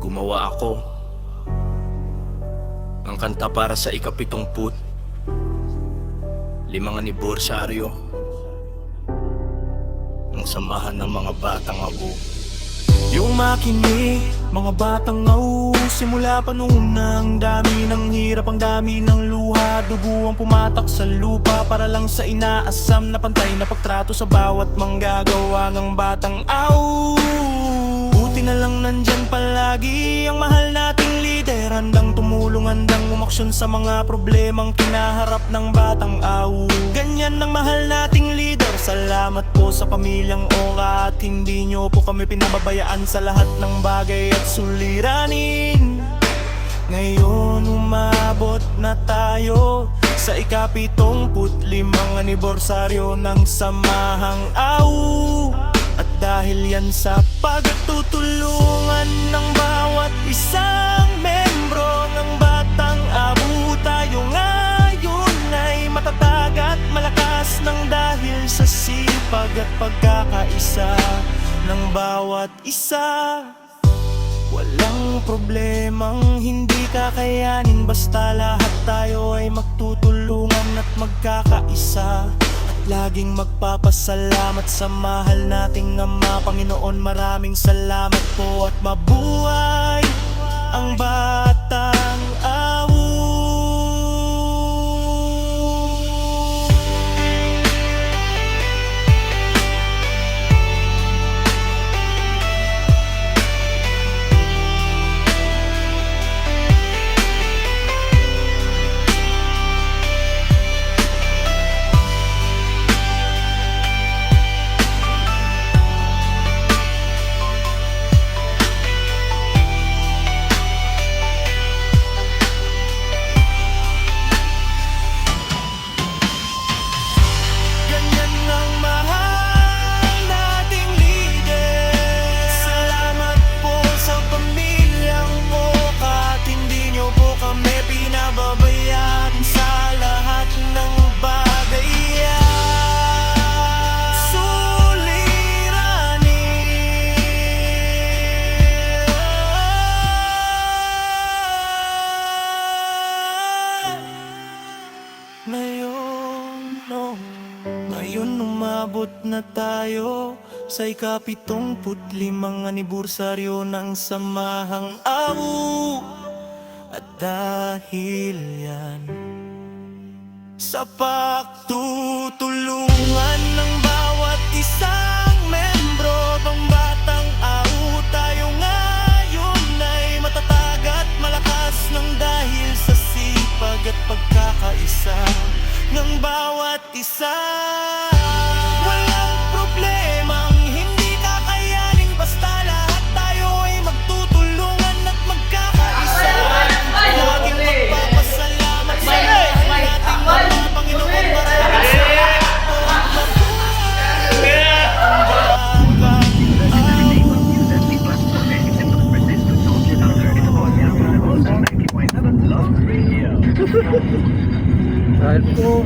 Gumawa ako ng kanta para sa ika-70 limang anibersaryo ng samahan ng mga batang abo. Yung makinig, mga batang au, simula pa noon ang dami ng hirap, ang dami ng luha, dugo ang pumatak sa lupa para lang sa inaasam na pantay na pagtrato sa bawat manggagawa ng batang au. Buti na lang nandyan palagi ang mahal nating lider, handang tumulong, handang umaksyon sa mga problemang kinaharap ng batang au. Ganyan ang mahal nating leader. Salamat po sa pamilyang Oka at hindi nyo po kami pinababayaan sa lahat ng bagay at suliranin. Ngayon umabot na tayo sa ika-75 anibersaryo ng Samahang Au. At dahil yan sa pagtutulungan ng bawat isang membro ng Batang Abu, tayo ngayon ay matatag at malakas ng dahil sa sipag at pagkakaisa ng bawat isa. Walang problemang hindi kakayanin basta lahat tayo ay magtutulungan at magkakaisa. Laging magpapasalamat sa mahal nating Ama. Panginoon, maraming salamat po at mabuhay ang Batang Abu. Ngayon umabot na tayo sa ika-75 anibersaryo ng Samahang Au. At dahil yan sa pagtutulungan ng bawat isang membro ng Batang Au, tayo ngayon ay matatag at malakas ng dahil sa sipag at pagkakaisa ng bawat isa. Walang problemang hindi kakayanin basta lahat tayo ay magtutulungan at magkakaisa. Laging magpapasalamat sa lahat nating mga Panginoon. Maraming salamat po at mabuhay ang Batang Au. Dahil po,